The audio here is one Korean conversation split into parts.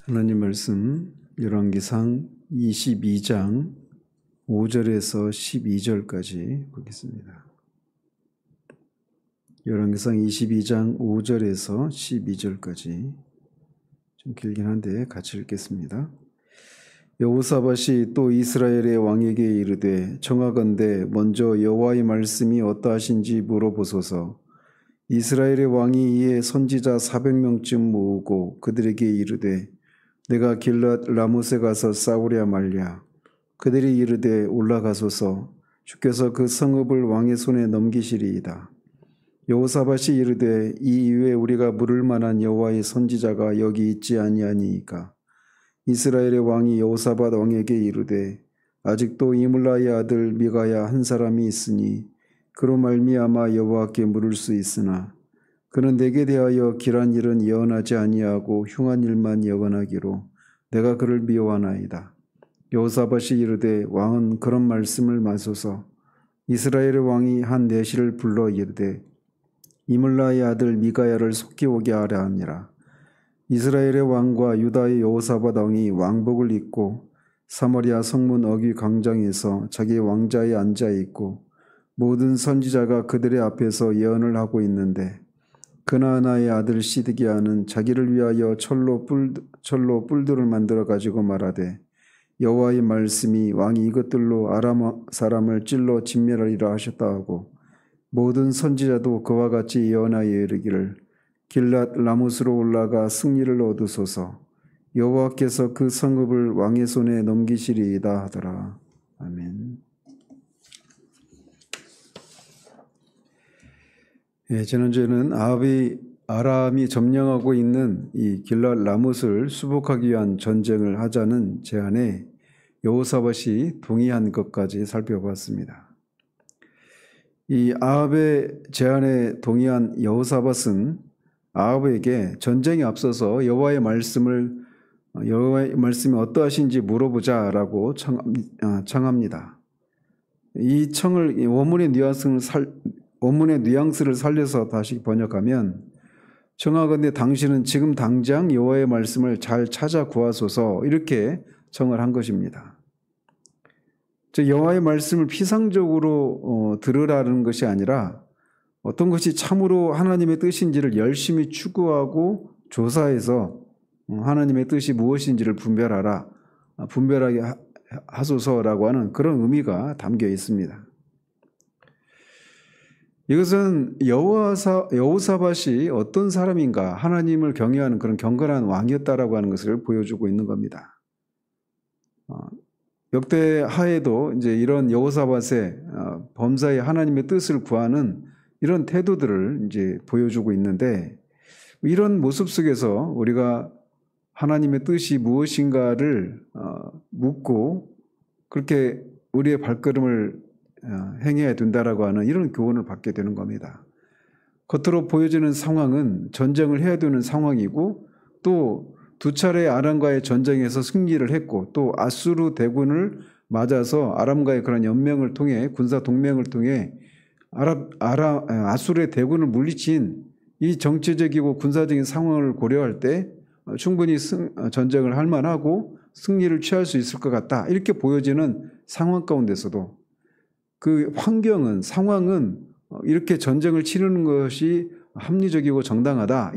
하나님 말씀 열왕기상 22장 5절에서 12절까지 보겠습니다. 열왕기상 22장 5절에서 12절까지 좀 길긴 한데 같이 읽겠습니다. 여호사밧이 또 이스라엘의 왕에게 이르되 청하건대 먼저 여호와의 말씀이 어떠하신지 물어보소서. 이스라엘의 왕이 이에 선지자 400명쯤 모으고 그들에게 이르되 내가 길랏 라못에 가서 싸우랴 말랴. 그들이 이르되 올라가소서. 주께서 그 성읍을 왕의 손에 넘기시리이다. 여호사밧이 이르되 이 이외에 우리가 물을 만한 여호와의 선지자가 여기 있지 아니하니이까. 이스라엘의 왕이 여호사밧 왕에게 이르되 아직도 이물라의 아들 미가야 한 사람이 있으니 그로 말미암아 여호와께 물을 수 있으나 그는 내게 대하여 길한 일은 예언하지 아니하고 흉한 일만 예언하기로 내가 그를 미워하나이다. 여호사밧이 이르되 왕은 그런 말씀을 마소서. 이스라엘의 왕이 한 내시를 불러 이르되 이물라의 아들 미가야를 속히 오게 하라 하니라. 이스라엘의 왕과 유다의 여호사밧 왕이 왕복을 입고 사마리아 성문 어귀 광장에서 자기 왕자에 앉아 있고 모든 선지자가 그들의 앞에서 예언을 하고 있는데 그나아나의 아들 시드기야는 자기를 위하여 철로 뿔들을 만들어 가지고 말하되 여호와의 말씀이 왕이 이것들로 아람 사람을 찔러 진멸하리라 하셨다 하고 모든 선지자도 그와 같이 예언하여 이르기를 길랏 라못으로 올라가 승리를 얻으소서. 여호와께서 그 성읍을 왕의 손에 넘기시리이다 하더라. 아멘. 지난주에는 아람이 점령하고 있는 이 길랏 라못을 수복하기 위한 전쟁을 하자는 제안에 여호사밧이 동의한 것까지 살펴봤습니다. 이 아합의 제안에 동의한 여호사밧은 아합에게 전쟁에 앞서서 여호와의 말씀이 어떠하신지 물어보자라고 청합니다. 이 청을 원문의 뉘앙스를 살려서 다시 번역하면 청하건대 당신은 지금 당장 여호와의 말씀을 잘 찾아 구하소서 이렇게 청을 한 것입니다. 즉 여호와의 말씀을 피상적으로 들으라는 것이 아니라 어떤 것이 참으로 하나님의 뜻인지를 열심히 추구하고 조사해서 하나님의 뜻이 무엇인지를 분별하게 하소서라고 하는 그런 의미가 담겨 있습니다. 이것은 여호사밧이 어떤 사람인가 하나님을 경외하는 그런 경건한 왕이었다라고 하는 것을 보여주고 있는 겁니다. 역대 하에도 이제 이런 여호사밧의 범사에 하나님의 뜻을 구하는 이런 태도들을 이제 보여주고 있는데 이런 모습 속에서 우리가 하나님의 뜻이 무엇인가를 묻고 그렇게 우리의 발걸음을 행해야 된다라고 하는 이런 교훈을 받게 되는 겁니다. 겉으로 보여지는 상황은 전쟁을 해야 되는 상황이고 또 두 차례 아람과의 전쟁에서 승리를 했고 또 아수르 대군을 맞아서 아람과의 그런 연맹을 통해 군사 동맹을 통해 아수르의 대군을 물리친 이 정치적이고 군사적인 상황을 고려할 때 충분히 전쟁을 할 만하고 승리를 취할 수 있을 것 같다 이렇게 보여지는 상황 가운데서도 그 상황은 이렇게 전쟁을 치르는 것이 합리적이고 정당하다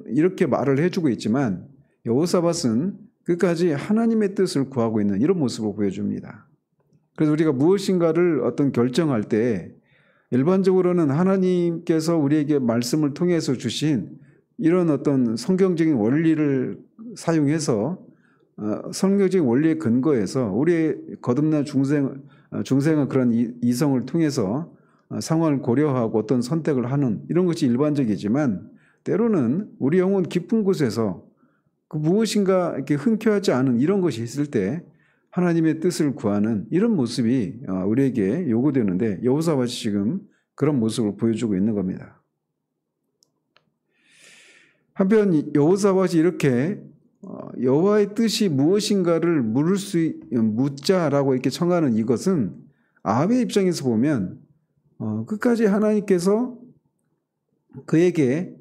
이렇게 말을 해주고 있지만 여호사밧은 끝까지 하나님의 뜻을 구하고 있는 이런 모습을 보여줍니다. 그래서 우리가 무엇인가를 어떤 결정할 때 일반적으로는 하나님께서 우리에게 말씀을 통해서 주신 이런 어떤 성경적인 원리를 사용해서 성경적인 원리에 근거해서 우리의 거듭난 중생은 그런 이성을 통해서 상황을 고려하고 어떤 선택을 하는 이런 것이 일반적이지만 때로는 우리 영혼 깊은 곳에서 그 무엇인가 이렇게 흔쾌하지 않은 이런 것이 있을 때 하나님의 뜻을 구하는 이런 모습이 우리에게 요구되는데 여호사밧이 지금 그런 모습을 보여주고 있는 겁니다. 한편 여호사밧이 이렇게 여호와의 뜻이 무엇인가를 묻자라고 이렇게 청하는 이것은 아합의 입장에서 보면 끝까지 하나님께서 그에게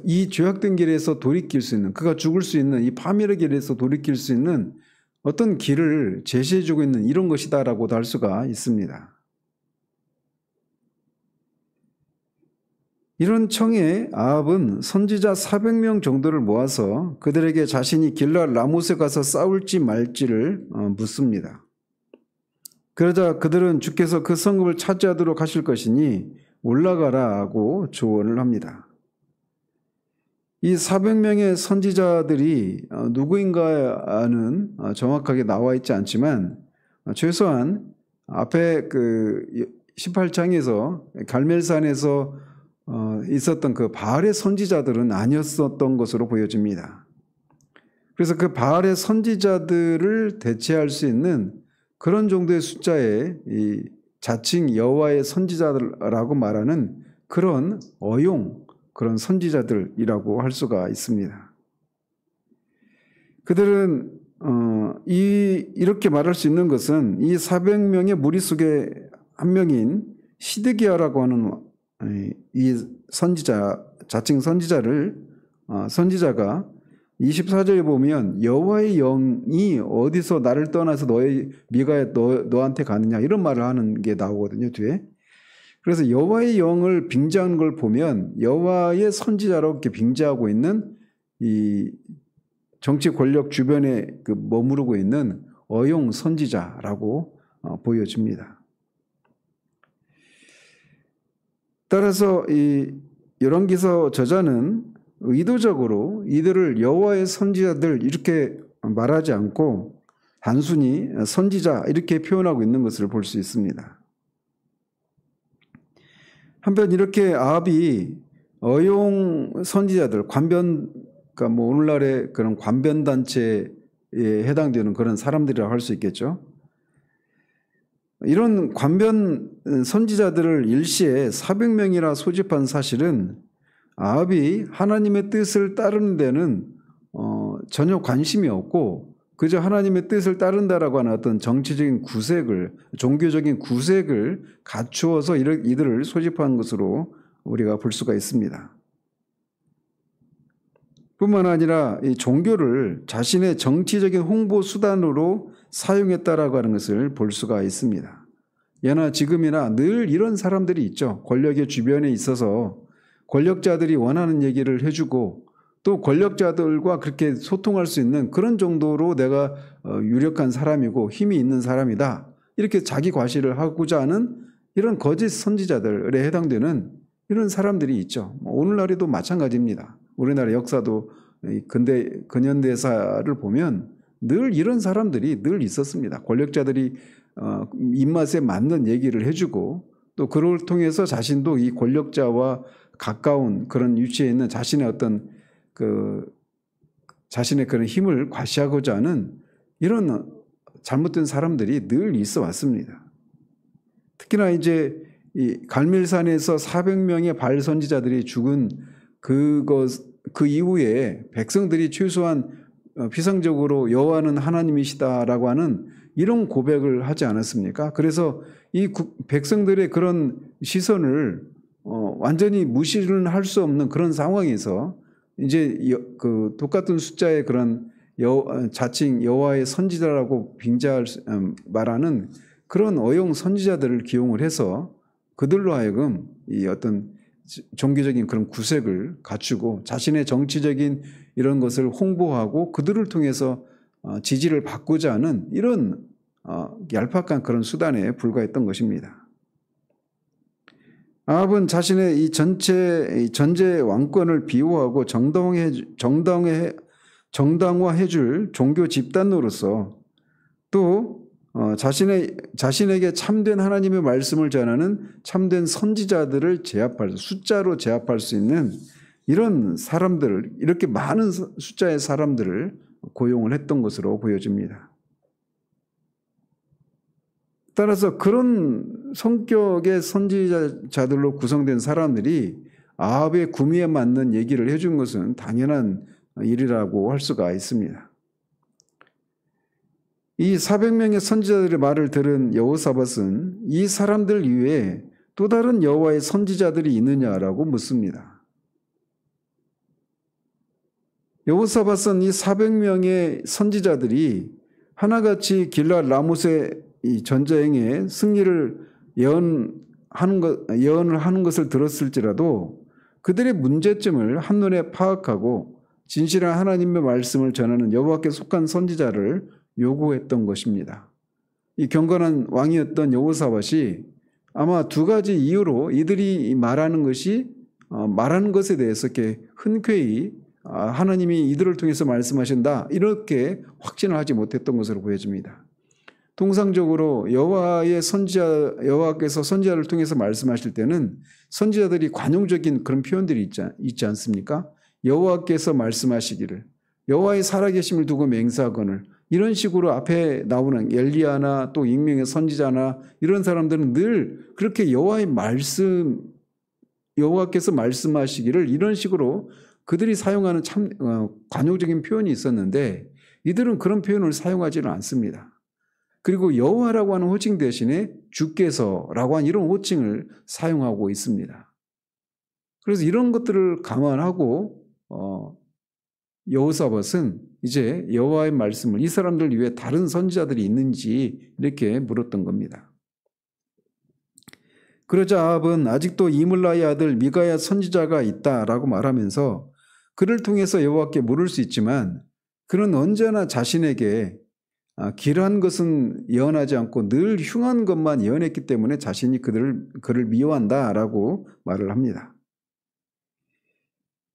이 죄악된 길에서 돌이킬 수 있는, 그가 죽을 수 있는 이 파멸의 길에서 돌이킬 수 있는 어떤 길을 제시해주고 있는 이런 것이다라고도 할 수가 있습니다. 이런 청에 아합은 선지자 400명 정도를 모아서 그들에게 자신이 길르앗 라못에 가서 싸울지 말지를 묻습니다. 그러자 그들은 주께서 그 성읍을 차지하도록 하실 것이니 올라가라 하고 조언을 합니다. 이 400명의 선지자들이 누구인가는 정확하게 나와 있지 않지만 최소한 앞에 그 18장에서 갈멜산에서 있었던 그 바알의 선지자들은 아니었었던 것으로 보여집니다. 그래서 그 바알의 선지자들을 대체할 수 있는 그런 정도의 숫자의 이 자칭 여호와의 선지자라고 말하는 그런 그런 선지자들이라고 할 수가 있습니다. 그들은 이렇게 말할 수 있는 것은 이 400명의 무리 속에 한 명인 시드기야라고 하는 이 자칭 선지자가 24절에 보면 여호와의 영이 어디서 나를 떠나서 미가야 너한테 가느냐 이런 말을 하는 게 나오거든요, 뒤에. 그래서 여호와의 영을 빙자하는 걸 보면 여호와의 선지자라고 이렇게 빙자하고 있는 이 정치 권력 주변에 머무르고 있는 선지자라고 보여집니다. 따라서 이 열왕기서 저자는 의도적으로 이들을 여호와의 선지자들 이렇게 말하지 않고 단순히 선지자 이렇게 표현하고 있는 것을 볼 수 있습니다. 한편 이렇게 아합이 선지자들, 그러니까 오늘날의 그런 관변단체에 해당되는 그런 사람들이라고 할 수 있겠죠. 이런 관변 선지자들을 일시에 400명이나 소집한 사실은 아합이 하나님의 뜻을 따르는 데는 전혀 관심이 없고 그저 하나님의 뜻을 따른다라고 하는 어떤 정치적인 종교적인 구색을 갖추어서 이들을 소집한 것으로 우리가 볼 수가 있습니다. 뿐만 아니라 이 종교를 자신의 정치적인 홍보 수단으로 사용했다라고 하는 것을 볼 수가 있습니다. 예나 지금이나 늘 이런 사람들이 있죠. 권력의 주변에 있어서 권력자들이 원하는 얘기를 해주고 또 권력자들과 그렇게 소통할 수 있는 그런 정도로 내가 유력한 사람이고 힘이 있는 사람이다. 이렇게 자기 과시를 하고자 하는 이런 거짓 선지자들에 해당되는 이런 사람들이 있죠. 오늘날에도 마찬가지입니다. 우리나라 역사도 근현대사를 보면 늘 이런 사람들이 늘 있었습니다. 권력자들이 입맛에 맞는 얘기를 해주고 또 그걸 통해서 자신도 이 권력자와 가까운 그런 위치에 있는 자신의 어떤 자신의 그런 힘을 과시하고자 하는 이런 잘못된 사람들이 늘 있어 왔습니다. 특히나 이제 이 갈멜산에서 400명의 바알 선지자들이 죽은 그 이후에 백성들이 최소한 피상적으로 여호와는 하나님이시다라고 하는 이런 고백을 하지 않았습니까? 그래서 이 백성들의 그런 시선을 완전히 무시를 할 수 없는 그런 상황에서 이제 그 똑같은 숫자의 그런 자칭 여호와의 선지자라고 말하는 그런 선지자들을 기용을 해서 그들로 하여금 이 어떤 종교적인 그런 구색을 갖추고 자신의 정치적인 이런 것을 홍보하고 그들을 통해서 지지를 받고자 하는 이런 얄팍한 그런 수단에 불과했던 것입니다. 아합은 자신의 이 전제 왕권을 비호하고 정당화해 줄 종교 집단으로서 또 자신에게 참된 하나님의 말씀을 전하는 참된 선지자들을 숫자로 제압할 수 있는 이런 사람들을 이렇게 많은 숫자의 사람들을 고용을 했던 것으로 보여집니다. 따라서 그런 성격의 선지자들로 구성된 사람들이 아합의 구미에 맞는 얘기를 해준 것은 당연한 일이라고 할 수가 있습니다. 이 400명의 선지자들의 말을 들은 여호사밧은 이 사람들 이외에 또 다른 여호와의 선지자들이 있느냐라고 묻습니다. 여호사밧은 이 400명의 선지자들이 하나같이 길랏 라못의 이 전쟁의 승리를 예언을 하는 것을 들었을지라도 그들의 문제점을 한눈에 파악하고 진실한 하나님의 말씀을 전하는 여호와께 속한 선지자를 요구했던 것입니다. 이 경건한 왕이었던 여호사밧이 아마 두 가지 이유로 이들이 말하는 것에 대해서 이렇게 흔쾌히 하나님이 이들을 통해서 말씀하신다 이렇게 확신을 하지 못했던 것으로 보여집니다. 통상적으로 여호와께서 선지자를 통해서 말씀하실 때는 선지자들이 관용적인 그런 표현들이 있지 않습니까? 여호와께서 말씀하시기를, 여호와의 살아계심을 두고 맹세하거늘, 이런 식으로 앞에 나오는 엘리야나 또 익명의 선지자나 이런 사람들은 늘 그렇게 여호와께서 말씀하시기를 이런 식으로 그들이 사용하는 참 관용적인 표현이 있었는데 이들은 그런 표현을 사용하지는 않습니다. 그리고 여호와라고 하는 호칭 대신에 주께서라고 하는 이런 호칭을 사용하고 있습니다. 그래서 이런 것들을 감안하고 여호사밧은 이제 여호와의 말씀을 이 사람들 위해 다른 선지자들이 있는지 이렇게 물었던 겁니다. 그러자 아합은 아직도 이물라의 아들 미가야 선지자가 있다라고 말하면서 그를 통해서 여호와께 물을 수 있지만 그는 언제나 자신에게 길한 것은 예언하지 않고 늘 흉한 것만 예언했기 때문에 자신이 그를 미워한다라고 말을 합니다.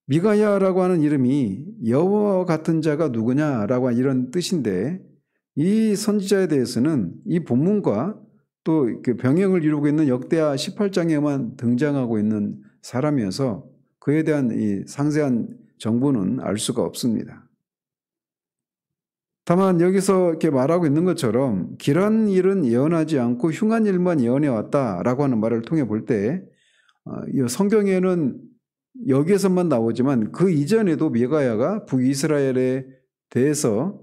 미가야라고 하는 이름이 여호와 같은 자가 누구냐라고 하는 이런 뜻인데 이 선지자에 대해서는 이 본문과 또 그 병행을 이루고 있는 역대하 18장에만 등장하고 있는 사람이어서 그에 대한 이 상세한 정보는 알 수가 없습니다. 다만 여기서 이렇게 말하고 있는 것처럼 길한 일은 예언하지 않고 흉한 일만 예언해 왔다라고 하는 말을 통해 볼 때 성경에는 여기에서만 나오지만 그 이전에도 미가야가 북이스라엘에 대해서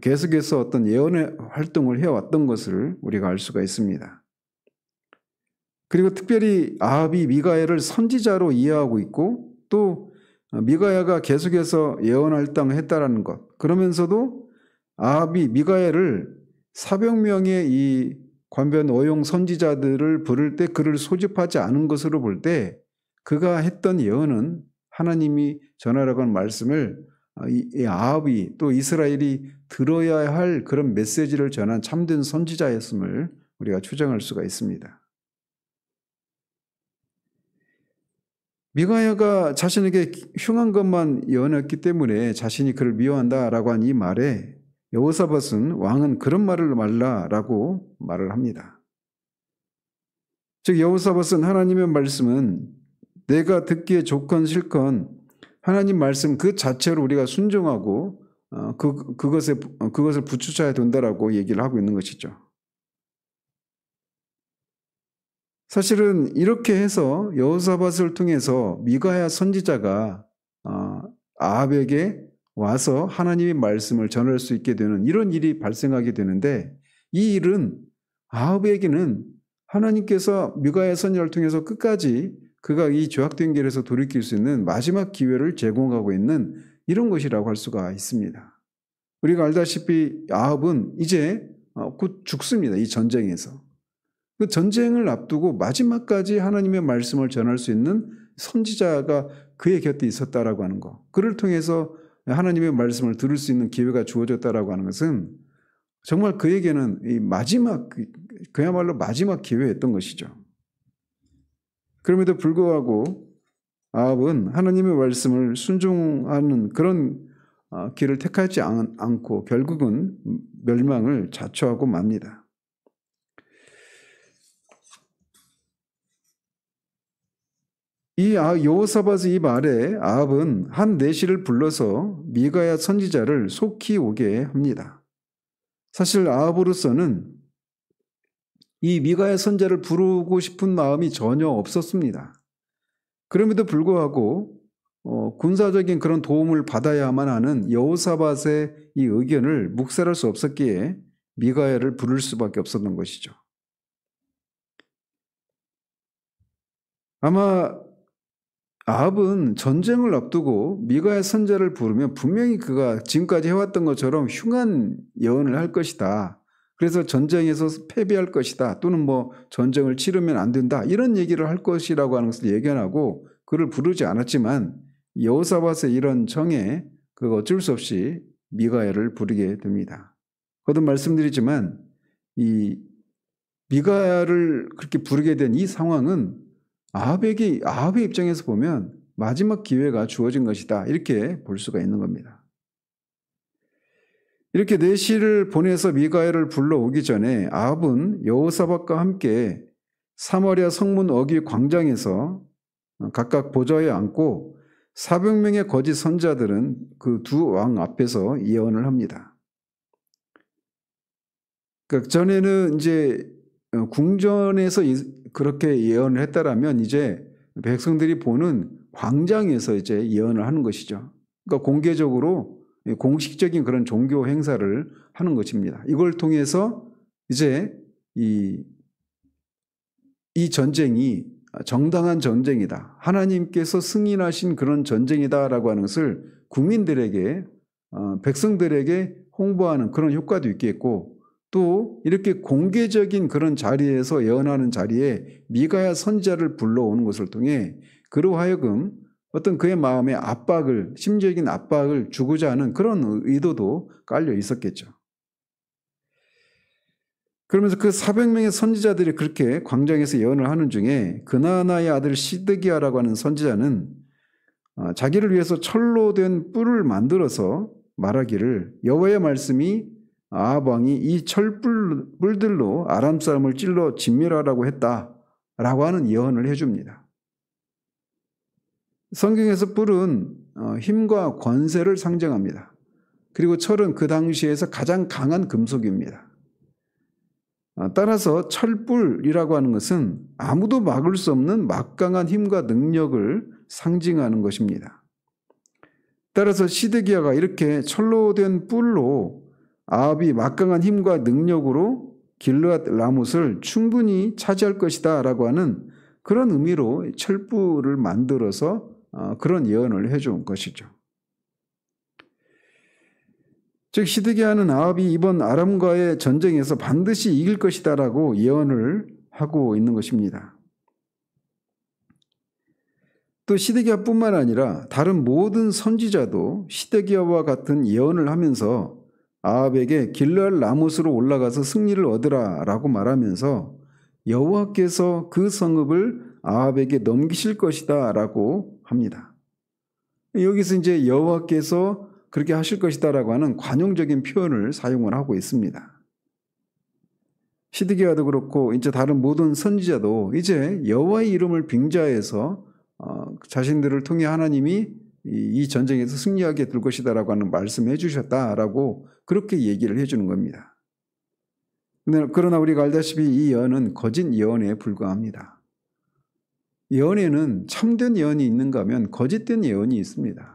계속해서 어떤 예언의 활동을 해왔던 것을 우리가 알 수가 있습니다. 그리고 특별히 아합이 미가야를 선지자로 이해하고 있고 또 미가야가 계속해서 예언 활동을 했다라는 것, 그러면서도 아합이 미가야를 400명의 이 관변 어용 선지자들을 부를 때 그를 소집하지 않은 것으로 볼 때 그가 했던 예언은 하나님이 전하라고 하는 말씀을 이 아합이 또 이스라엘이 들어야 할 그런 메시지를 전한 참된 선지자였음을 우리가 추정할 수가 있습니다. 미가야가 자신에게 흉한 것만 예언했기 때문에 자신이 그를 미워한다라고 한 이 말에 여호사밧은 왕은 그런 말을 말라라고 말을 합니다. 즉 여호사밧은 하나님의 말씀은 내가 듣기에 좋건 싫건 하나님 말씀 그 자체로 우리가 순종하고 그것을 부추쳐야 된다라고 얘기를 하고 있는 것이죠. 사실은 이렇게 해서 여호사밧을 통해서 미가야 선지자가 아합에게 와서 하나님의 말씀을 전할 수 있게 되는 이런 일이 발생하게 되는데 이 일은 아합에게는 하나님께서 미가야 선지자를 통해서 끝까지 그가 이 죄악된 길에서 돌이킬 수 있는 마지막 기회를 제공하고 있는 이런 것이라고 할 수가 있습니다. 우리가 알다시피 아합은 이제 곧 죽습니다. 이 전쟁에서. 그 전쟁을 앞두고 마지막까지 하나님의 말씀을 전할 수 있는 선지자가 그의 곁에 있었다라고 하는 것, 그를 통해서 하나님의 말씀을 들을 수 있는 기회가 주어졌다라고 하는 것은 정말 그에게는 이 그야말로 마지막 기회였던 것이죠. 그럼에도 불구하고 아합은 하나님의 말씀을 순종하는 그런 길을 택하지 않고 결국은 멸망을 자초하고 맙니다. 이 여호사밧의 이 말에 아합은 한 내시를 불러서 미가야 선지자를 속히 오게 합니다. 사실 아합으로서는 이 미가야 선지자를 부르고 싶은 마음이 전혀 없었습니다. 그럼에도 불구하고 군사적인 그런 도움을 받아야만 하는 여호사밧의 이 의견을 묵살할 수 없었기에 미가야를 부를 수밖에 없었던 것이죠. 아마 아합은 전쟁을 앞두고 미가야 선지자를 부르면 분명히 그가 지금까지 해왔던 것처럼 흉한 예언을 할 것이다. 그래서 전쟁에서 패배할 것이다. 또는 뭐 전쟁을 치르면 안 된다. 이런 얘기를 할 것이라고 하는 것을 예견하고 그를 부르지 않았지만 여호사밧의 이런 정에 그가 어쩔 수 없이 미가야를 부르게 됩니다. 거듭 말씀드리지만 이 미가야를 그렇게 부르게 된 이 상황은 아합의 입장에서 보면 마지막 기회가 주어진 것이다. 이렇게 볼 수가 있는 겁니다. 이렇게 내시를 보내서 미가야를 불러오기 전에 아합은 여호사밧과 함께 사마리아 성문 어귀 광장에서 각각 보좌에 앉고 400명의 거짓 선지자들은 그 두 왕 앞에서 예언을 합니다. 그러니까 전에는 이제 궁전에서 그렇게 예언을 했다라면 이제 백성들이 보는 광장에서 이제 예언을 하는 것이죠. 그러니까 공개적으로 공식적인 그런 종교 행사를 하는 것입니다. 이걸 통해서 이제 이 전쟁이 정당한 전쟁이다. 하나님께서 승인하신 그런 전쟁이다라고 하는 것을 국민들에게 백성들에게 홍보하는 그런 효과도 있겠고 또 이렇게 공개적인 그런 자리에서 예언하는 자리에 미가야 선지자를 불러오는 것을 통해 그로 하여금 어떤 그의 마음에 압박을 심리적인 압박을 주고자 하는 그런 의도도 깔려 있었겠죠. 그러면서 그 400명의 선지자들이 그렇게 광장에서 예언을 하는 중에 그나나의 아들 시드기야라고 하는 선지자는 자기를 위해서 철로 된 뿔을 만들어서 말하기를 여호와의 말씀이 아합 왕이 이 철뿔들로 아람 사람을 찔러 진멸하라고 했다라고 하는 예언을 해줍니다. 성경에서 뿔은 힘과 권세를 상징합니다. 그리고 철은 그 당시에서 가장 강한 금속입니다. 따라서 철뿔이라고 하는 것은 아무도 막을 수 없는 막강한 힘과 능력을 상징하는 것입니다. 따라서 시드기야가 이렇게 철로 된 뿔로 아합이 막강한 힘과 능력으로 길르앗 라못을 충분히 차지할 것이다 라고 하는 그런 의미로 철뿔을 만들어서 그런 예언을 해준 것이죠. 즉 시드기야는 아합이 이번 아람과의 전쟁에서 반드시 이길 것이다 라고 예언을 하고 있는 것입니다. 또 시드기야뿐만 아니라 다른 모든 선지자도 시드기야와 같은 예언을 하면서 아합에게 길르앗 라못으로 올라가서 승리를 얻으라 라고 말하면서 여호와께서 그 성읍을 아합에게 넘기실 것이다 라고 합니다. 여기서 이제 여호와께서 그렇게 하실 것이다 라고 하는 관용적인 표현을 사용을 하고 있습니다. 시드기야도 그렇고 이제 다른 모든 선지자도 이제 여호와의 이름을 빙자해서 자신들을 통해 하나님이 이 전쟁에서 승리하게 될 것이다 라고 하는 말씀해 주셨다라고 그렇게 얘기를 해주는 겁니다. 그러나 우리가 알다시피 이 예언은 거짓 예언에 불과합니다. 예언에는 참된 예언이 있는가 하면 거짓된 예언이 있습니다.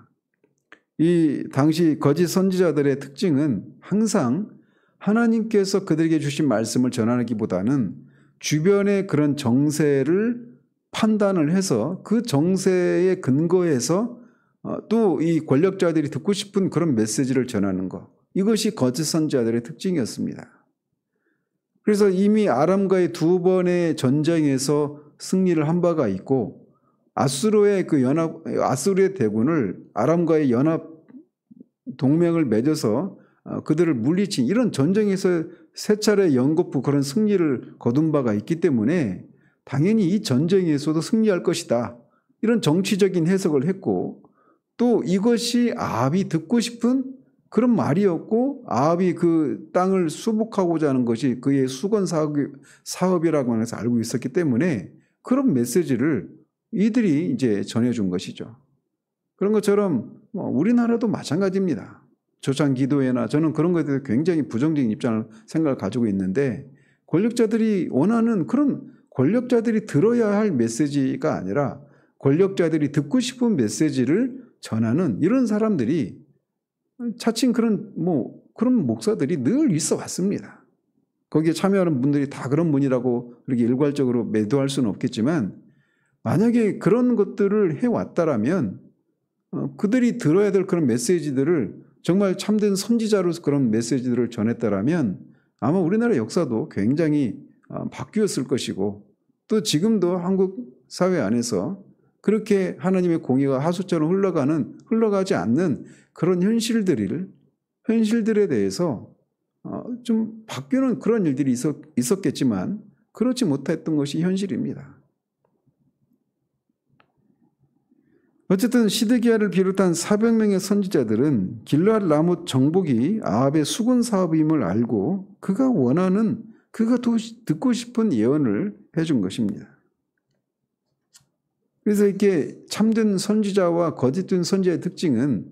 이 당시 거짓 선지자들의 특징은 항상 하나님께서 그들에게 주신 말씀을 전하기보다는 주변의 그런 정세를 판단을 해서 그 정세에 근거해서 또 이 권력자들이 듣고 싶은 그런 메시지를 전하는 것. 이것이 거짓 선지자들의 특징이었습니다. 그래서 이미 아람과의 두 번의 전쟁에서 승리를 한 바가 있고 아수르의 대군을 아람과의 연합 동맹을 맺어서 그들을 물리친 이런 전쟁에서 세 차례 연거푸 그런 승리를 거둔 바가 있기 때문에 당연히 이 전쟁에서도 승리할 것이다. 이런 정치적인 해석을 했고 또 이것이 아합이 듣고 싶은 그런 말이었고 아합이 그 땅을 수복하고자 하는 것이 그의 수건 사업이라고 해서 알고 있었기 때문에 그런 메시지를 이들이 이제 전해준 것이죠. 그런 것처럼 우리나라도 마찬가지입니다. 조상 기도회나 저는 그런 것에 대해서 굉장히 부정적인 생각을 가지고 있는데 권력자들이 원하는 그런 권력자들이 들어야 할 메시지가 아니라 권력자들이 듣고 싶은 메시지를 전하는 이런 사람들이 차츰 그런 목사들이 늘 있어 왔습니다. 거기에 참여하는 분들이 다 그런 분이라고 그렇게 일괄적으로 매도할 수는 없겠지만 만약에 그런 것들을 해왔다라면 그들이 들어야 될 그런 메시지들을 정말 참된 선지자로서 그런 메시지들을 전했다라면 아마 우리나라 역사도 굉장히 바뀌었을 것이고 또 지금도 한국 사회 안에서 그렇게 하나님의 공의가 하수처럼 흘러가지 않는 그런 현실들에 대해서 좀 바뀌는 그런 일들이 있었겠지만 그렇지 못했던 것이 현실입니다. 어쨌든 시드기야를 비롯한 400명의 선지자들은 길르앗 라못 정복이 아합의 수군 사업임을 알고 그가 듣고 싶은 예언을 해준 것입니다. 그래서 이렇게 참된 선지자와 거짓된 선지자의 특징은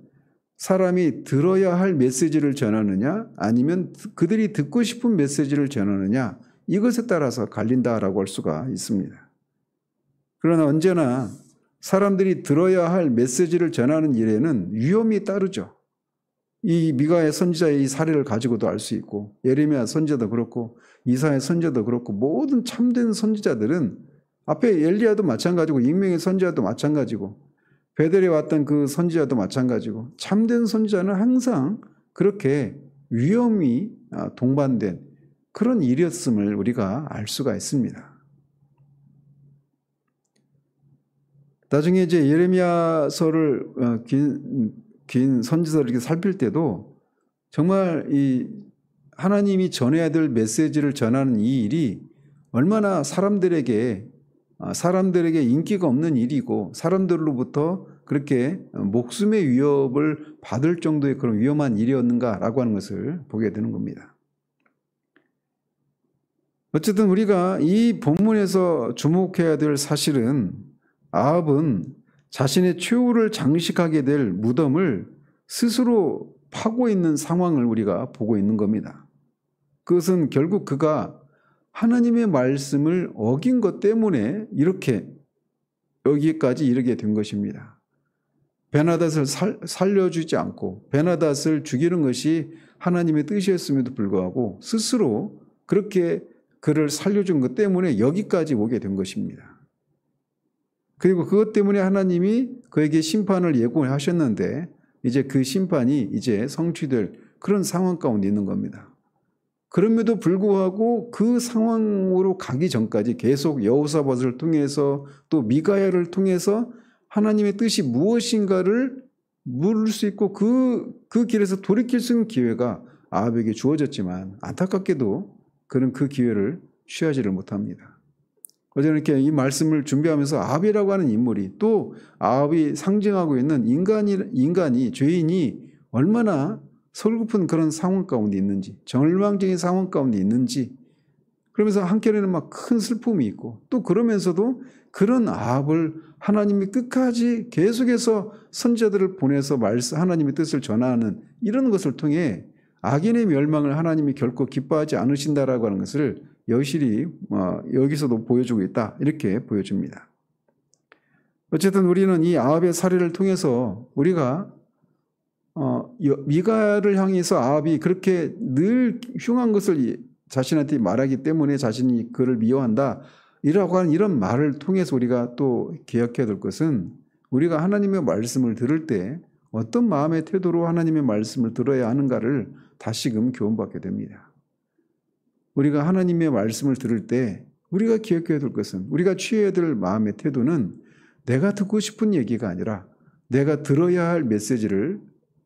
사람이 들어야 할 메시지를 전하느냐 아니면 그들이 듣고 싶은 메시지를 전하느냐 이것에 따라서 갈린다라고 할 수가 있습니다. 그러나 언제나 사람들이 들어야 할 메시지를 전하는 일에는 위험이 따르죠. 이 미가의 선지자의 이 사례를 가지고도 알 수 있고 예레미야 선지자도 그렇고 이사야 선지자도 그렇고 모든 참된 선지자들은 앞에 엘리야도 마찬가지고 익명의 선지자도 마찬가지고 베델에 왔던 그 선지자도 마찬가지고 참된 선지자는 항상 그렇게 위험이 동반된 그런 일이었음을 우리가 알 수가 있습니다. 나중에 이제 예레미야서를 긴 선지서를 이렇게 살필 때도 정말 이 하나님이 전해야 될 메시지를 전하는 이 일이 얼마나 사람들에게 인기가 없는 일이고 사람들로부터 그렇게 목숨의 위협을 받을 정도의 그런 위험한 일이었는가라고 하는 것을 보게 되는 겁니다. 어쨌든 우리가 이 본문에서 주목해야 될 사실은 아합은 자신의 최후를 장식하게 될 무덤을 스스로 파고 있는 상황을 우리가 보고 있는 겁니다. 그것은 결국 그가 하나님의 말씀을 어긴 것 때문에 이렇게 여기까지 이르게 된 것입니다. 베나닷을 살려주지 않고 베나닷을 죽이는 것이 하나님의 뜻이었음에도 불구하고 스스로 그렇게 그를 살려준 것 때문에 여기까지 오게 된 것입니다. 그리고 그것 때문에 하나님이 그에게 심판을 예고하셨는데 이제 그 심판이 이제 성취될 그런 상황 가운데 있는 겁니다. 그럼에도 불구하고 그 상황으로 가기 전까지 계속 여호사밧을 통해서 또 미가야를 통해서 하나님의 뜻이 무엇인가를 물을 수 있고 그 길에서 돌이킬 수 있는 기회가 아합에게 주어졌지만 안타깝게도 그는 그 기회를 취하지를 못합니다. 어제는 이렇게 이 말씀을 준비하면서 아합이라고 하는 인물이 또 아합이 상징하고 있는 인간이 죄인이 얼마나 설고픈 그런 상황 가운데 있는지 절망적인 상황 가운데 있는지 그러면서 한켠에는 막 큰 슬픔이 있고 또 그러면서도 그런 아합을 하나님이 끝까지 계속해서 선지자들을 보내서 하나님의 뜻을 전하는 이런 것을 통해 악인의 멸망을 하나님이 결코 기뻐하지 않으신다라고 하는 것을 여실히 여기서도 보여주고 있다 이렇게 보여줍니다. 어쨌든 우리는 이 아합의 사례를 통해서 우리가 미가를 향해서 아합이 그렇게 늘 흉한 것을 자신한테 말하기 때문에 자신이 그를 미워한다 이라고 하는 이런 말을 통해서 우리가 또 기억해야 될 것은 우리가 하나님의 말씀을 들을 때 어떤 마음의 태도로 하나님의 말씀을 들어야 하는가를 다시금 교훈받게 됩니다. 우리가 하나님의 말씀을 들을 때 우리가 기억해야 될 것은 우리가 취해야 될 마음의 태도는 내가 듣고 싶은 얘기가 아니라 내가 들어야 할 메시지를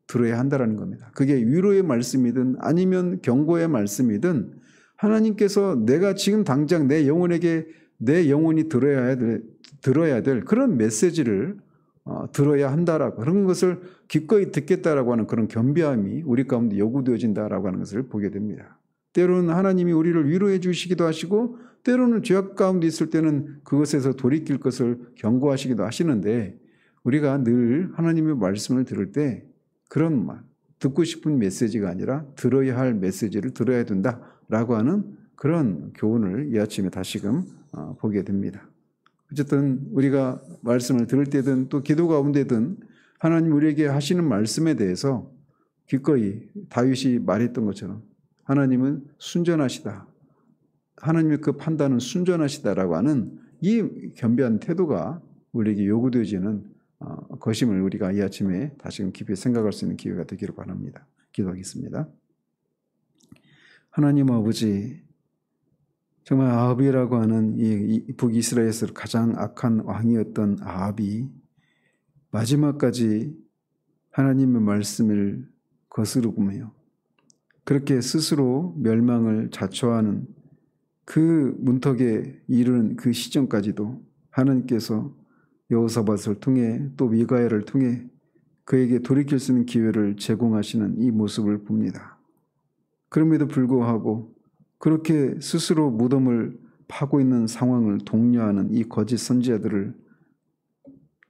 들어야 한다는 겁니다. 그게 위로의 말씀이든 아니면 경고의 말씀이든 하나님께서 내가 지금 당장 내 영혼이 들어야 될 그런 메시지를 들어야 한다라고 그런 것을 기꺼이 듣겠다라고 하는 그런 겸비함이 우리 가운데 요구되어진다라고 하는 것을 보게 됩니다. 때로는 하나님이 우리를 위로해 주시기도 하시고 때로는 죄악 가운데 있을 때는 그것에서 돌이킬 것을 경고하시기도 하시는데 우리가 늘 하나님의 말씀을 들을 때 그런 말, 듣고 싶은 메시지가 아니라 들어야 할 메시지를 들어야 된다라고 하는 그런 교훈을 이 아침에 다시금 보게 됩니다. 어쨌든 우리가 말씀을 들을 때든 또 기도 가운데든 하나님 우리에게 하시는 말씀에 대해서 기꺼이 다윗이 말했던 것처럼 하나님은 순전하시다. 하나님의 그 판단은 순전하시다라고 하는 이 겸비한 태도가 우리에게 요구되어지는 것임을 우리가 이 아침에 다시금 깊이 생각할 수 있는 기회가 되기를 바랍니다. 기도하겠습니다. 하나님 아버지, 정말 아합이라고 하는 이 북이스라엘에서 가장 악한 왕이었던 아합이 마지막까지 하나님의 말씀을 거스르며 그렇게 스스로 멸망을 자초하는 그 문턱에 이르는 그 시점까지도 하나님께서 여호사밧을 통해 또 미가엘을 통해 그에게 돌이킬 수 있는 기회를 제공하시는 이 모습을 봅니다. 그럼에도 불구하고 그렇게 스스로 무덤을 파고 있는 상황을 독려하는 이 거짓 선지자들을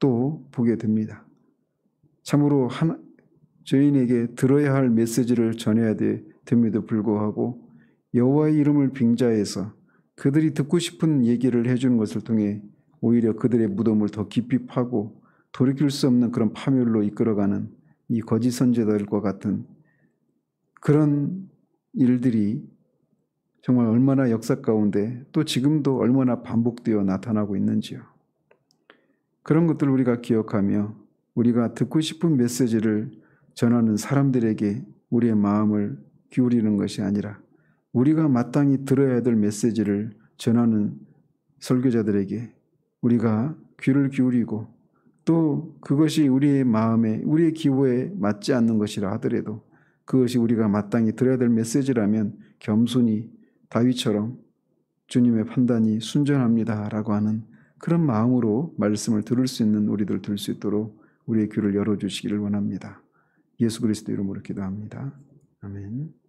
또 보게 됩니다. 참으로 저희에게 들어야 할 메시지를 전해야 됨에도 불구하고 여호와의 이름을 빙자해서 그들이 듣고 싶은 얘기를 해주는 것을 통해 오히려 그들의 무덤을 더 깊이 파고 돌이킬 수 없는 그런 파멸로 이끌어가는 이 거짓 선지자들과 같은 그런 일들이 정말 얼마나 역사 가운데 또 지금도 얼마나 반복되어 나타나고 있는지요. 그런 것들을 우리가 기억하며 우리가 듣고 싶은 메시지를 전하는 사람들에게 우리의 마음을 기울이는 것이 아니라 우리가 마땅히 들어야 될 메시지를 전하는 설교자들에게 우리가 귀를 기울이고 또 그것이 우리의 마음에 우리의 기호에 맞지 않는 것이라 하더라도 그것이 우리가 마땅히 들어야 될 메시지라면 겸손히 다윗처럼 주님의 판단이 순전합니다라고 하는 그런 마음으로 말씀을 들을 수 있는 우리들 될 수 있도록 우리의 귀를 열어주시기를 원합니다. 예수 그리스도 이름으로 기도합니다. 아멘.